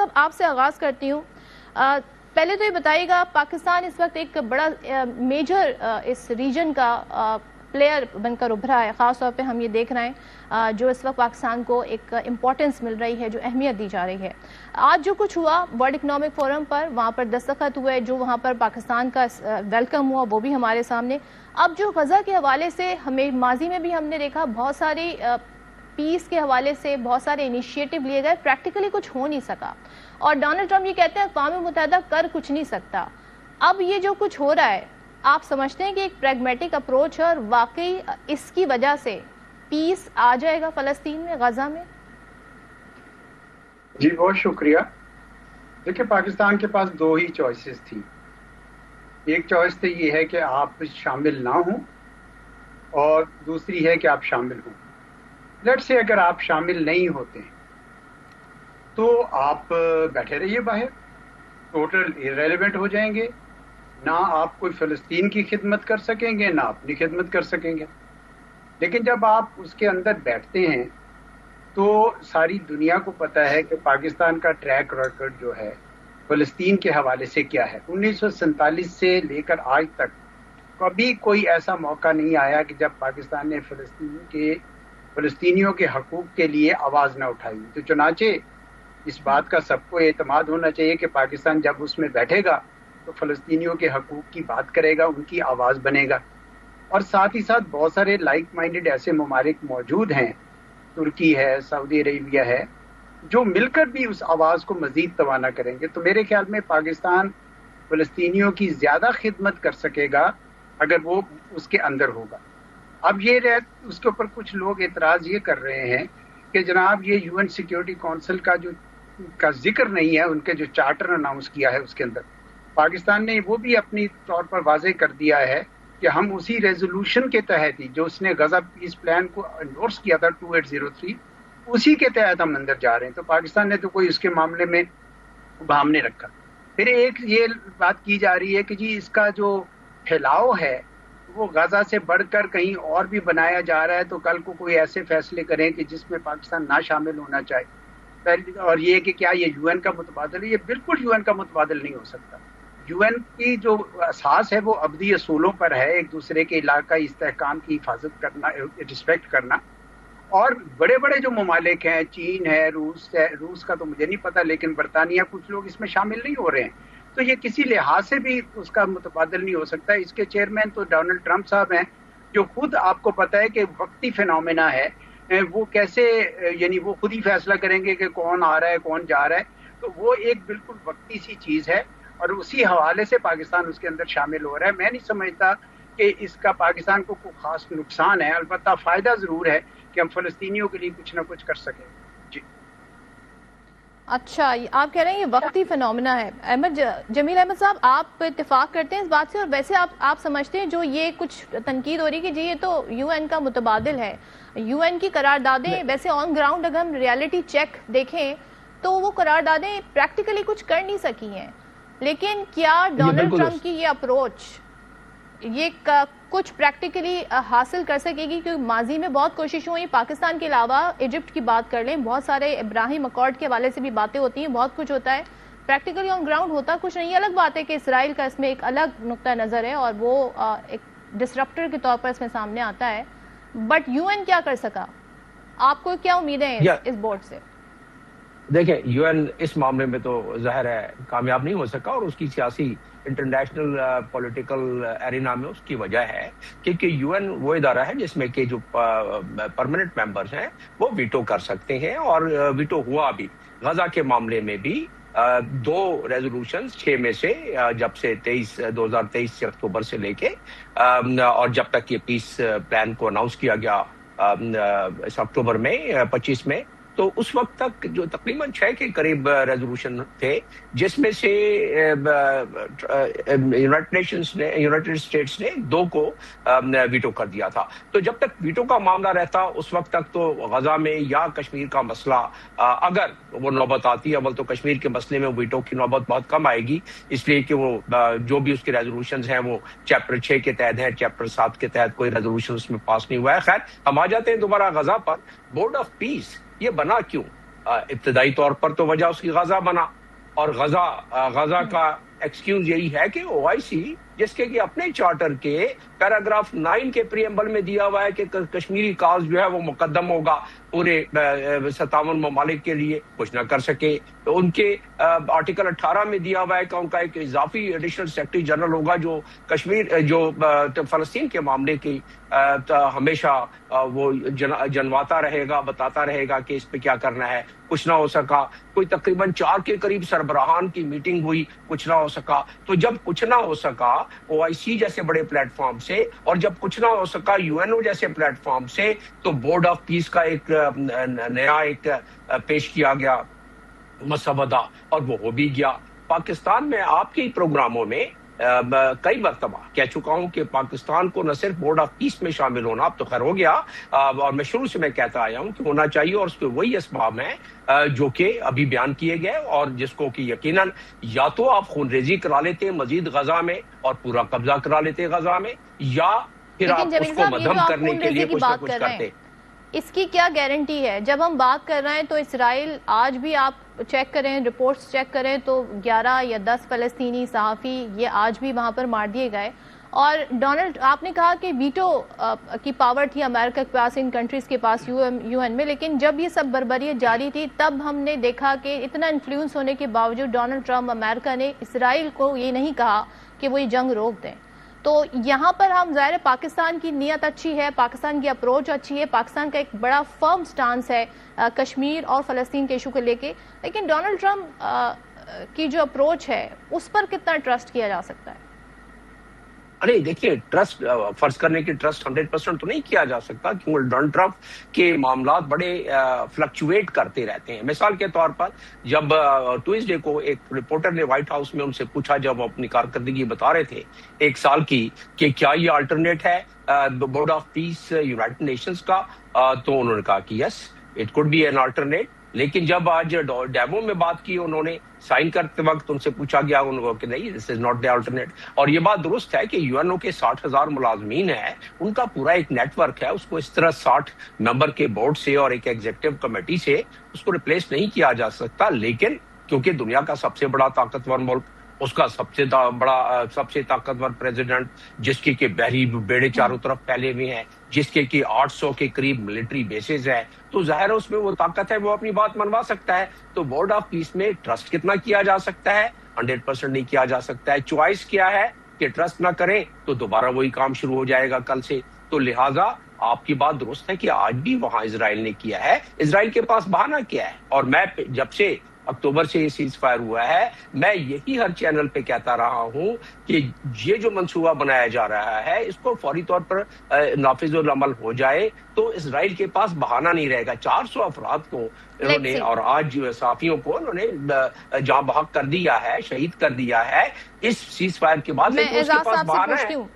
صاحب آپ سے آغاز کرتی ہوں. پہلے تو یہ بتائیے گا، پاکستان اس وقت ایک بڑا میجر اس ریجن کا پلیئر بن کر ابھرا ہے. خاص طور پہ ہم یہ دیکھ رہے ہیں جو اس وقت پاکستان کو ایک امپورٹنس مل رہی ہے، جو اہمیت دی جا رہی ہے. آج جو کچھ ہوا ورلڈ اکنامک فورم پر، وہاں پر دستخط ہوئے، جو وہاں پر پاکستان کا ویلکم ہوا وہ بھی ہمارے سامنے. اب جو غزہ کے حوالے سے ہمیں ماضی میں بھی ہم نے دیکھا بہت ساری پیس کے حوالے سے بہت سارے انیشیٹو لیے گئے، پریکٹیکلی کچھ ہو نہیں سکا. اور ڈونلڈ ٹرمپ یہ کہتے ہیں اقوام متحدہ کر کچھ نہیں سکتا. اب یہ جو کچھ ہو رہا ہے، آپ سمجھتے ہیں کہ ایک پریگمیٹک اپروچ ہے اور واقعی اس کی وجہ سے پیس آ جائے گا فلسطین میں، غزہ میں؟ جی بہت شکریہ. دیکھیں پاکستان کے پاس دو ہی چوائسز تھی. ایک چوائس تو یہ ہے کہ آپ شامل نہ ہوں، اور دوسری ہے کہ آپ شامل ہوں. لیٹ سے اگر آپ شامل نہیں ہوتے تو آپ بیٹھے رہیے باہر، ٹوٹل ایریلیونٹ ہو جائیں گے. نہ آپ کوئی فلسطین کی خدمت کر سکیں گے، نہ اپنی خدمت کر سکیں گے. لیکن جب آپ اس کے اندر بیٹھتے ہیں تو ساری دنیا کو پتہ ہے کہ پاکستان کا ٹریک ریکارڈ جو ہے فلسطین کے حوالے سے کیا ہے. 1947 سے لے کر آج تک کبھی کوئی ایسا موقع نہیں آیا کہ جب پاکستان نے فلسطینیوں کے حقوق کے لیے آواز نہ اٹھائی. تو چنانچہ اس بات کا سب کو اعتماد ہونا چاہیے کہ پاکستان جب اس میں بیٹھے گا تو فلسطینیوں کے حقوق کی بات کرے گا، ان کی آواز بنے گا. اور ساتھ ہی ساتھ بہت سارے لائک مائنڈڈ ایسے ممالک موجود ہیں، ترکی ہے، سعودی عربیہ ہے، جو مل کر بھی اس آواز کو مزید توانا کریں گے. تو میرے خیال میں پاکستان فلسطینیوں کی زیادہ خدمت کر سکے گا اگر وہ اس کے اندر ہوگا. اب یہ اس کے اوپر کچھ لوگ اعتراض یہ کر رہے ہیں کہ جناب یہ UN سیکیورٹی کونسل کا ذکر نہیں ہے، ان کے جو چارٹر اناؤنس کیا ہے اس کے اندر پاکستان نے وہ بھی اپنی طور پر واضح کر دیا ہے کہ ہم اسی ریزولوشن کے تحت ہی جو اس نے غزہ پیس پلان کو انڈورس کیا تھا 2803، اسی کے تحت ہم اندر جا رہے ہیں. تو پاکستان نے تو کوئی اس کے معاملے میں ابہام نہیں رکھا. پھر ایک یہ بات کی جا رہی ہے کہ جی اس کا جو پھیلاؤ ہے وہ غزہ سے بڑھ کر کہیں اور بھی بنایا جا رہا ہے، تو کل کو کوئی ایسے فیصلے کریں کہ جس میں پاکستان نہ شامل ہونا چاہے. اور یہ کہ کیا یہ UN کا متبادل ہے؟ یہ بالکل UN کا متبادل نہیں ہو سکتا. UN کی جو اساس ہے وہ ابدی اصولوں پر ہے، ایک دوسرے کے علاقائی استحکام کی حفاظت کرنا، رسپیکٹ کرنا. اور بڑے بڑے جو ممالک ہیں، چین ہے، روس کا تو مجھے نہیں پتا، لیکن برطانیہ، کچھ لوگ اس میں شامل نہیں ہو رہے ہیں. تو یہ کسی لحاظ سے بھی اس کا متبادل نہیں ہو سکتا. اس کے چیئرمین تو ڈونلڈ ٹرمپ صاحب ہیں، جو خود آپ کو پتا ہے کہ وقتی فینومینا ہے. وہ کیسے، یعنی وہ خود ہی فیصلہ کریں گے کہ کون آ رہا ہے کون جا رہا ہے. تو وہ ایک بالکل وقتی سی چیز ہے، اور اسی حوالے سے پاکستان اس کے اندر شامل ہو رہا ہے. میں نہیں سمجھتا کہ اس کا پاکستان کو کوئی خاص نقصان ہے. البتہ فائدہ ضرور ہے کہ ہم فلسطینیوں کے لیے کچھ نہ کچھ کر سکیں. جی اچھا، آپ کہہ رہے ہیں یہ وقتی فینومینا ہے. جمیل احمد صاحب، آپ اتفاق کرتے ہیں اس بات سے؟ اور ویسے آپ سمجھتے ہیں جو یہ کچھ تنقید ہو رہی ہے کہ جی یہ تو UN کا متبادل ہے، UN کی قراردادیں ویسے آن گراؤنڈ اگر ہم ریالٹی چیک دیکھیں تو وہ قراردادیں پریکٹیکلی کچھ کر نہیں سکی ہیں. لیکن کیا ڈونلڈ ٹرمپ کی یہ اپروچ یہ کچھ پریکٹیکلی حاصل کر سکے گی؟ کیونکہ ماضی میں بہت کوششیں ہوئی، پاکستان کے علاوہ ایجپٹ کی بات کر لیں، بہت سارے ابراہیم اکارڈ کے حوالے سے بھی باتیں ہوتی ہیں، بہت کچھ ہوتا ہے، پریکٹیکلی آن گراؤنڈ ہوتا کچھ نہیں. الگ بات ہے کہ اسرائیل کا اس میں ایک الگ نقطہ نظر ہے اور وہ ایک ڈسرپٹر کے طور پر اس میں سامنے آتا ہے. بٹ UN کیا کر سکا؟ آپ کو کیا امیدیں ہیں اس بورڈ سے؟ دیکھیں UN اس معاملے میں تو ظاہر ہے کامیاب نہیں ہو سکا، اور اس کی سیاسی انٹرنیشنل پولیٹیکل ایرینا میں اس کی وجہ ہے کیونکہ UN وہ ادارہ ہے جس میں کہ جو پرماننٹ ممبرز ہیں وہ ویٹو کر سکتے ہیں، اور ویٹو ہوا بھی. غزہ کے معاملے میں بھی 2 ریزولوشنز 6 میں سے، جب سے 2023 سے اکتوبر سے لے کے اور جب تک یہ پیس پلان کو اناؤنس کیا گیا اس اکتوبر میں 25 میں، تو اس وقت تک جو تقریباً 6 کے قریب ریزولوشن تھے، جس میں سے یونائٹڈ اسٹیٹس نے 2 کو ویٹو کر دیا تھا. تو جب تک ویٹو کا معاملہ رہتا اس وقت تک تو غزہ میں یا کشمیر کا مسئلہ اگر وہ نوبت آتی ہے، اول تو کشمیر کے مسئلے میں ویٹو کی نوبت بہت کم آئے گی، اس لیے کہ وہ جو بھی اس کے ریزولوشنز ہیں وہ چیپٹر 6 کے تحت ہیں، چیپٹر 7 کے تحت کوئی ریزولوشن اس میں پاس نہیں ہوا ہے. خیر، ہم آ جاتے ہیں دوبارہ غزہ پر. بورڈ آف پیس یہ بنا کیوں؟ ابتدائی طور پر تو وجہ اس کی غزہ بنا، اور غزہ کا ایکسکیوز یہی ہے کہ OIC جس کے کہ اپنے چارٹر کے پیراگراف 9 کے پریمبل میں دیا ہوا ہے کہ کشمیری کاز جو ہے وہ مقدم ہوگا پورے 57 ممالک کے لیے، کچھ نہ کر سکے. تو ان کے آرٹیکل 18 میں دیا ہوا ہے کہ ان کا ایک اضافی ایڈیشنل سیکرٹری جنرل ہوگا جو کشمیر جو فلسطین کے معاملے کی ہمیشہ وہ جنواتا رہے گا، بتاتا رہے گا کہ اس پہ کیا کرنا ہے. کچھ نہ ہو سکا. کوئی تقریباً 4 کے قریب سربراہان کی میٹنگ ہوئی، کچھ نہ ہو سکا. تو جب کچھ نہ ہو سکا OIC جیسے بڑے پلیٹ فارم سے، اور جب کچھ نہ ہو سکا UNO جیسے پلیٹ فارم سے، تو بورڈ آف پیس کا ایک نیا ایک پیش کیا گیا مسودہ، اور وہ ہو بھی گیا. پاکستان میں آپ کے پروگراموں میں کئی مرتبہ کہہ چکا ہوں کہ پاکستان کو نہ صرف بورڈ آف پیس میں شامل ہونا، اب تو خیر ہو گیا، اور میں شروع سے میں کہتا آیا ہوں کہ ہونا چاہیے، اور اس کے وہی اسباب ہیں جو کہ ابھی بیان کیے گئے، اور جس کو کہ یقیناً یا تو آپ خون ریزی کرا لیتے مزید غزہ میں اور پورا قبضہ کرا لیتے غزہ میں، یا پھر آپ اس کو مدھم کرنے کے لیے کچھ نہ کچھ کرتے. اس کی کیا گارنٹی ہے؟ جب ہم بات کر رہے ہیں تو اسرائیل آج بھی آپ چیک کریں، رپورٹس چیک کریں تو 11 یا 10 فلسطینی صحافی یہ آج بھی وہاں پر مار دیے گئے. اور ڈونلڈ، آپ نے کہا کہ ویٹو کی پاور تھی امریکہ کے پاس، ان کنٹریز کے پاس UN میں، لیکن جب یہ سب بربریت جاری تھی تب ہم نے دیکھا کہ اتنا انفلوئنس ہونے کے باوجود ڈونلڈ ٹرمپ امریکہ نے اسرائیل کو یہ نہیں کہا کہ وہ یہ جنگ روک دیں. تو یہاں پر ہم ظاہر پاکستان کی نیت اچھی ہے، پاکستان کی اپروچ اچھی ہے، پاکستان کا ایک بڑا فرم سٹانس ہے کشمیر اور فلسطین کے ایشو کو لے کے، لیکن ڈونلڈ ٹرمپ کی جو اپروچ ہے اس پر کتنا ٹرسٹ کیا جا سکتا ہے؟ ارے دیکھیے، ٹرسٹ فرض کرنے کی ٹرسٹ 100% تو نہیں کیا جا سکتا، کیونکہ ڈونلڈ ٹرمپ کے معاملات بڑے فلکچویٹ کرتے رہتے ہیں. مثال کے طور پر جب ٹوزڈے کو ایک رپورٹر نے وائٹ ہاؤس میں ان سے پوچھا، جب وہ اپنی کارکردگی بتا رہے تھے 1 سال کی، کہ کیا یہ الٹرنیٹ ہے Board of Peace United Nations کا، تو انہوں نے کہا کہ yes it could be an alternate. لیکن جب آج ڈیمو میں بات کی انہوں نے سائن کرتے وقت ان سے پوچھا گیا انہوں نے کہ نہیں، دس از ناٹ دی الٹرنیٹ. اور یہ بات درست ہے کہ UNO کے 60,000 ملازمین ہیں، ان کا پورا ایک نیٹ ورک ہے، اس کو اس طرح 60 ممبر کے بورڈ سے اور ایک ایگزیکٹو کمیٹی سے اس کو ریپلیس نہیں کیا جا سکتا. لیکن کیونکہ دنیا کا سب سے بڑا طاقتور ملک، اس کا سب سے طاقتور پریزیڈنٹ، جس کے کہ بحری بیڑے چاروں طرف پھیلے ہوئے ہیں، جس کے کہ 800 کے قریب ملٹری بیسز ہیں، تو ظاہر ہے اس میں وہ طاقت ہے، وہ اپنی بات منوا سکتا ہے. تو بورڈ آف پیس میں ٹرسٹ کتنا کیا جا سکتا ہے؟ 100% نہیں کیا جا سکتا ہے. چوائس کیا ہے کہ ٹرسٹ نہ کریں تو دوبارہ وہی کام شروع ہو جائے گا کل سے. تو لہٰذا آپ کی بات درست ہے کہ آج بھی وہاں اسرائیل نے کیا ہے. اسرائیل کے پاس بہانہ کیا ہے، اور میں جب سے اکتوبر سے یہ سیز فائر ہوا ہے، میں یہی ہر چینل پہ کہتا رہا ہوں کہ یہ جو منصوبہ بنایا جا رہا ہے اس کو فوری طور پر نافذ العمل ہو جائے تو اسرائیل کے پاس بہانہ نہیں رہے گا. 400 افراد کو انہوں نے، اور آج صحافیوں کو انہوں نے جاں بحق کر دیا ہے، شہید کر دیا ہے اس سیز فائر کے بعد. میں اعزاز صاحب سے پوچھتی ہوں